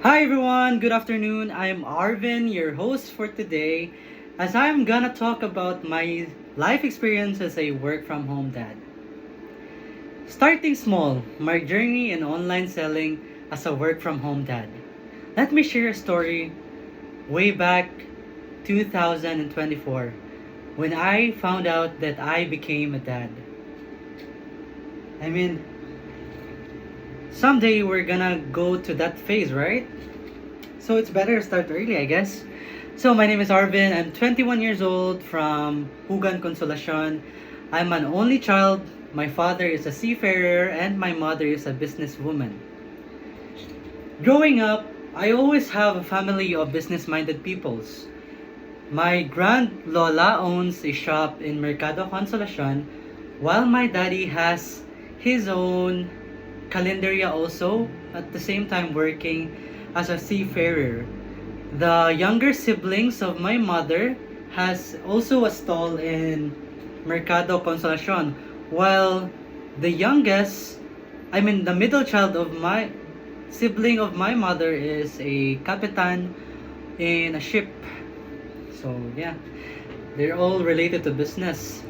Hi everyone, good afternoon. I'm Arvin, your host for today, as I'm gonna talk about my life experience as a work from home dad. Starting small, my journey in online selling as a work from home dad. Let me share a story way back 2024 when I found out that I became a dad. I mean, someday we're gonna go to that phase, right? So it's better to start early, I guess. So my name is Arvin. I'm 21 years old from Hugan Consolacion. I'm an only child. My father is a seafarer and my mother is a businesswoman. Growing up, I always have a family of business-minded peoples. My grand lola owns a shop in Mercado Consolacion, while my daddy has his own calendaria also, at the same time working as a seafarer. The younger siblings of my mother has also a stall in Mercado Consolacion, while the middle child of my sibling of my mother is a kapitan in a ship. So yeah, they're all related to business.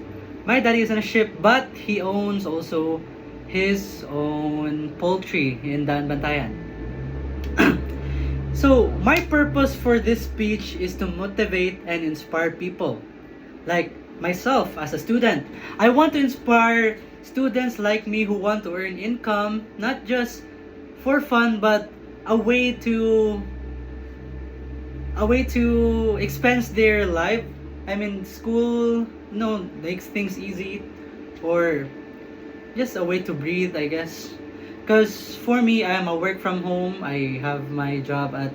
My daddy is in a ship, but he owns also his own poultry in Bantayan. So, my purpose for this speech is to motivate and inspire people. Like myself as a student. I want to inspire students like me who want to earn income, not just for fun, but a way to a way to expense their life. I mean, school, makes things easy, or just a way to breathe, I guess. Because for me, I am a work from home. I have my job at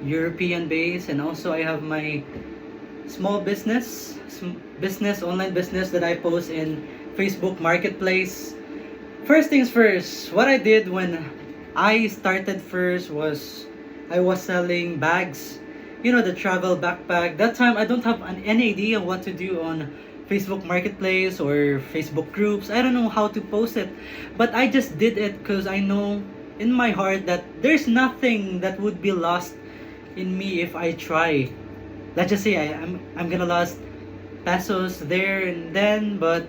European base, and also I have my small online business that I post in Facebook Marketplace. First things first, what I did when I started first was I was selling bags. You know, the travel backpack. That time I don't have any idea what to do on Facebook Marketplace or Facebook groups. I don't know how to post it. But I just did it because I know in my heart that there's nothing that would be lost in me if I try. Let's just say I'm gonna lose pesos there and then, but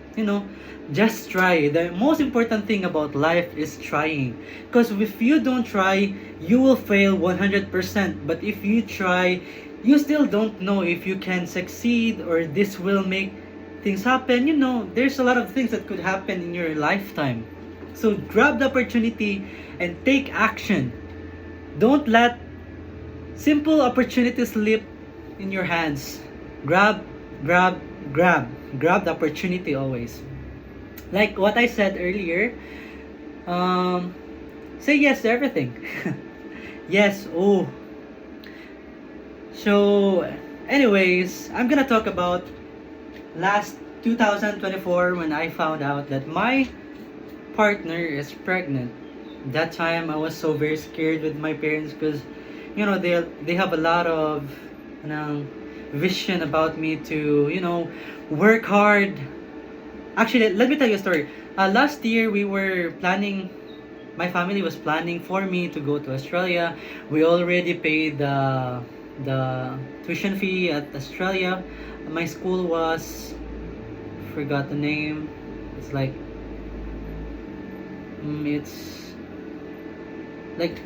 just try. The most important thing about life is trying. Because if you don't try, you will fail 100%. But if you try, you still don't know if you can succeed or this will make things happen. There's a lot of things that could happen in your lifetime. So grab the opportunity and take action. Don't let simple opportunities slip in your hands. Grab, grab, grab. Grab the opportunity always. Like what I said earlier, say yes to everything. Yes, oh. So, anyways, I'm gonna talk about last 2024 when I found out that my partner is pregnant. That time I was so very scared with my parents because they have a lot of vision about me to work hard. Actually, let me tell you a story. Last year we were planning. My family was planning for me to go to Australia. We already paid the tuition fee at Australia. My school was, forgot the name. It's like it's like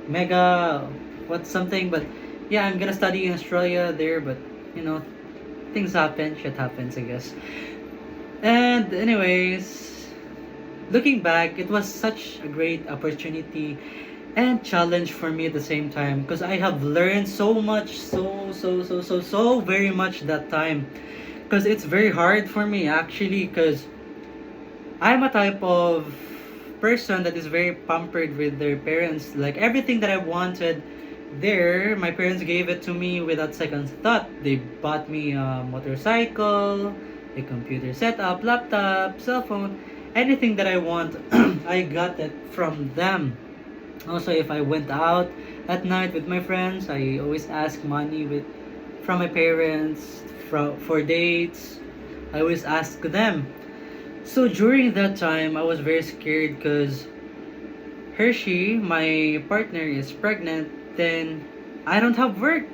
mega what something, but yeah, I'm gonna study in Australia there, but you know things happen, shit happens, I guess. And anyways, looking back, it was such a great opportunity and challenge for me at the same time because I have learned so much, so very much that time. Because it's very hard for me actually, because I'm a type of person that is very pampered with their parents. Like everything that I wanted there, my parents gave it to me without second thought. They bought me a motorcycle, a computer setup, laptop, cell phone, anything that I want. I got it from them. Also, if I went out at night with my friends, I always ask money from my parents for dates. I always ask them. So during that time, I was very scared because Hershey, my partner, is pregnant, then I don't have work.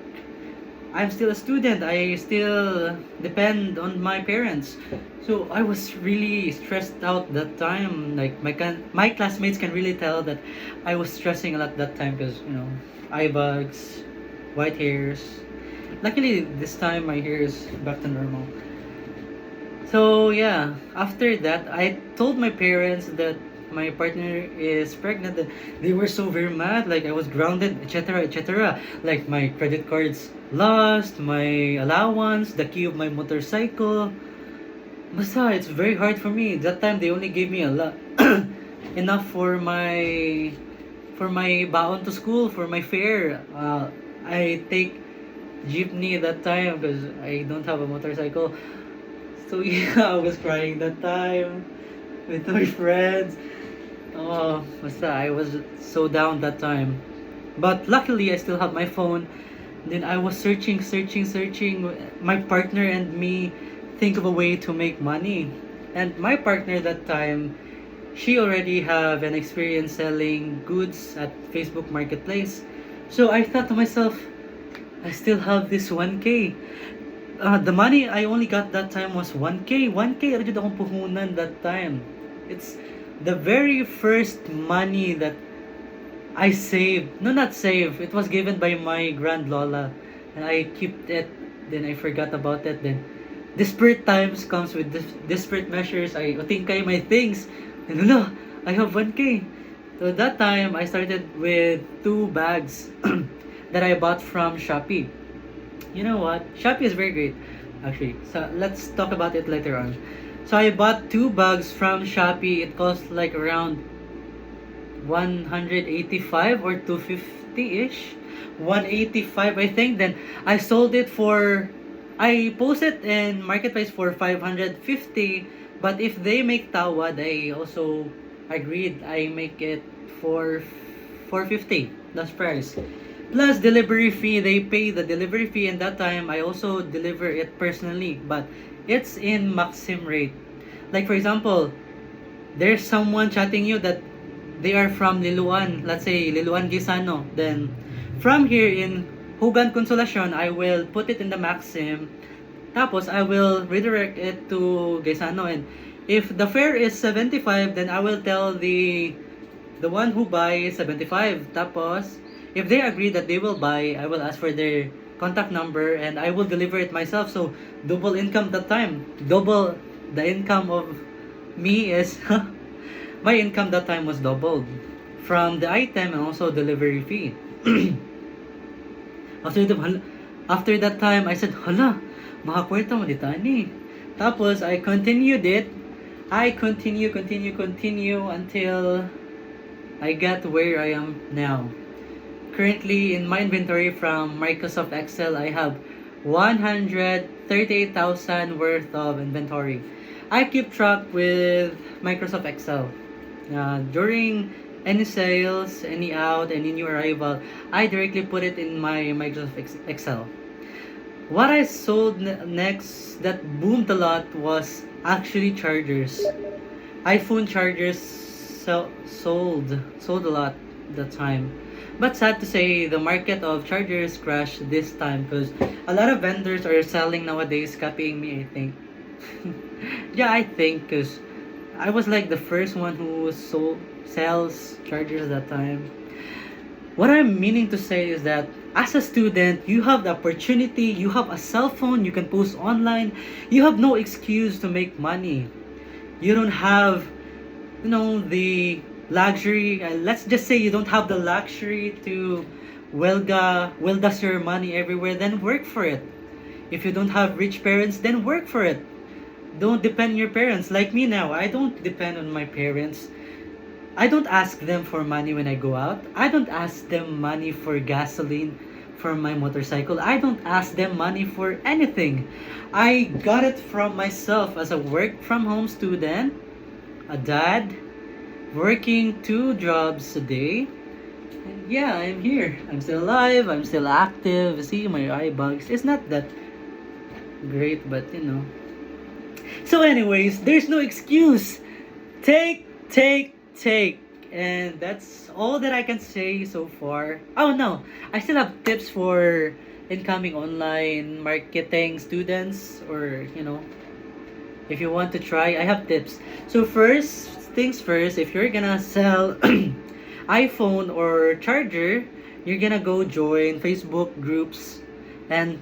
I'm still a student. I still depend on my parents. So I was really stressed out that time. Like my classmates can really tell that I was stressing a lot that time because eye bugs, white hairs. Luckily this time my hair is back to normal. So yeah, after that, I told my parents that my partner is pregnant. And they were so very mad, like I was grounded, etc., etc. Like my credit cards lost, my allowance, the key of my motorcycle. Basta, it's very hard for me. That time they only gave me a lot, enough for my baon to school, for my fare. I take jeepney that time because I don't have a motorcycle. So yeah, I was crying that time with my friends. Oh, basta, I was so down that time. But luckily, I still have my phone. Then I was searching, searching, searching. My partner and me think of a way to make money. And my partner that time, she already have an experience selling goods at Facebook Marketplace. So I thought to myself, I still have this 1K. The money I only got that time was 1K. 1K, agad akong puhunan that time. It's the very first money that I saved. No, not saved. It was given by my grand lola. And I kept it. Then I forgot about it. Then desperate times comes with desperate measures. I utingkay my things. And I have 1K. So that time, I started with 2 bags that I bought from Shopee. You know what? Shopee is very great, actually. So let's talk about it later on. So I bought 2 bags from Shopee. It cost like around 185 or 250-ish. 185, I think. Then I sold it for, I posted in Marketplace for 550. But if they make tawad, I also agreed. I make it for 450. That's price. Plus delivery fee, they pay the delivery fee, and that time I also deliver it personally, but it's in Maxim rate. Like for example, there's someone chatting you that they are from Liloan, let's say Liloan Gisano. Then from here in Hugan Consolacion, I will put it in the Maxim. Tapos I will redirect it to Gisano, and if the fare is 75, then I will tell the one who buys 75. Tapos if they agree that they will buy, I will ask for their contact number and I will deliver it myself. So double income that time. Double the income of me is my income that time was doubled from the item and also delivery fee. After that time, I said, hala, makakwarta mo dito ani. Tapos I continued it. I continue until I got where I am now. Currently, in my inventory from Microsoft Excel, I have 138,000 worth of inventory. I keep track with Microsoft Excel. During any sales, any out, any new arrival, I directly put it in my Microsoft Excel. What I sold next that boomed a lot was actually chargers. iPhone chargers sold a lot that time. But sad to say, the market of chargers crashed this time because a lot of vendors are selling nowadays, copying me, I think. Yeah, I think because I was like the first one who sells chargers that time. What I'm meaning to say is that as a student, you have the opportunity, you have a cell phone, you can post online, you have no excuse to make money. You don't have, the luxury, let's just say you don't have the luxury to weldas your money everywhere, then work for it. If you don't have rich parents, then work for it. Don't depend on your parents. Like me now, I don't depend on my parents. I don't ask them for money when I go out. I don't ask them money for gasoline for my motorcycle. I don't ask them money for anything. I got it from myself as a work from home student, a dad, working 2 jobs a day. And yeah, I'm here. I'm still alive. I'm still active. See my eye bugs. It's not that great, but So anyways, there's no excuse. Take And that's all that I can say so far. Oh no, I still have tips for incoming online marketing students, or if you want to try, I have tips. So first things first, if you're gonna sell iPhone or charger, you're gonna go join Facebook groups and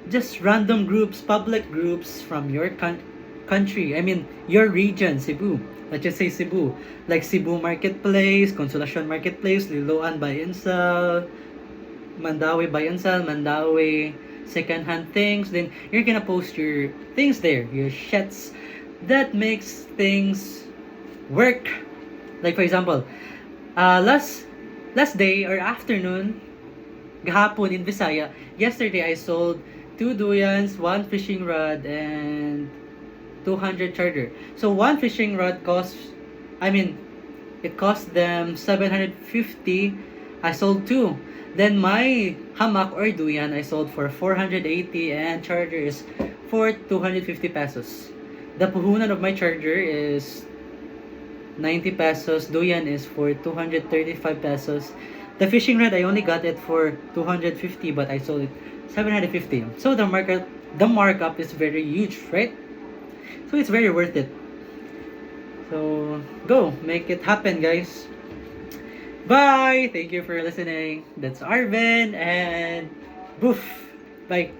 just random groups, public groups from your country. I mean, your region, Cebu. Let's just say Cebu. Like Cebu Marketplace, Consolacion Marketplace, Liloan Buy and Sell, Mandawi Buy and Sell, Mandawi secondhand things. Then you're gonna post your things there, your shits. That makes things work. Like for example, last day or afternoon, gahapon in Visaya, yesterday I sold 2 duyans, 1 fishing rod, and 200 charger. So one fishing rod it cost them 750. I sold two. Then my hamak or duyan I sold for 480, and charger is for 250 pesos. The puhunan of my charger is 90 pesos. Duyan is for 235 pesos. The fishing rod I only got it for 250, but I sold it 750. So the markup is very huge, right? So it's very worth it. So go make it happen, guys. Bye. Thank you for listening. That's Arvin and boof. Bye.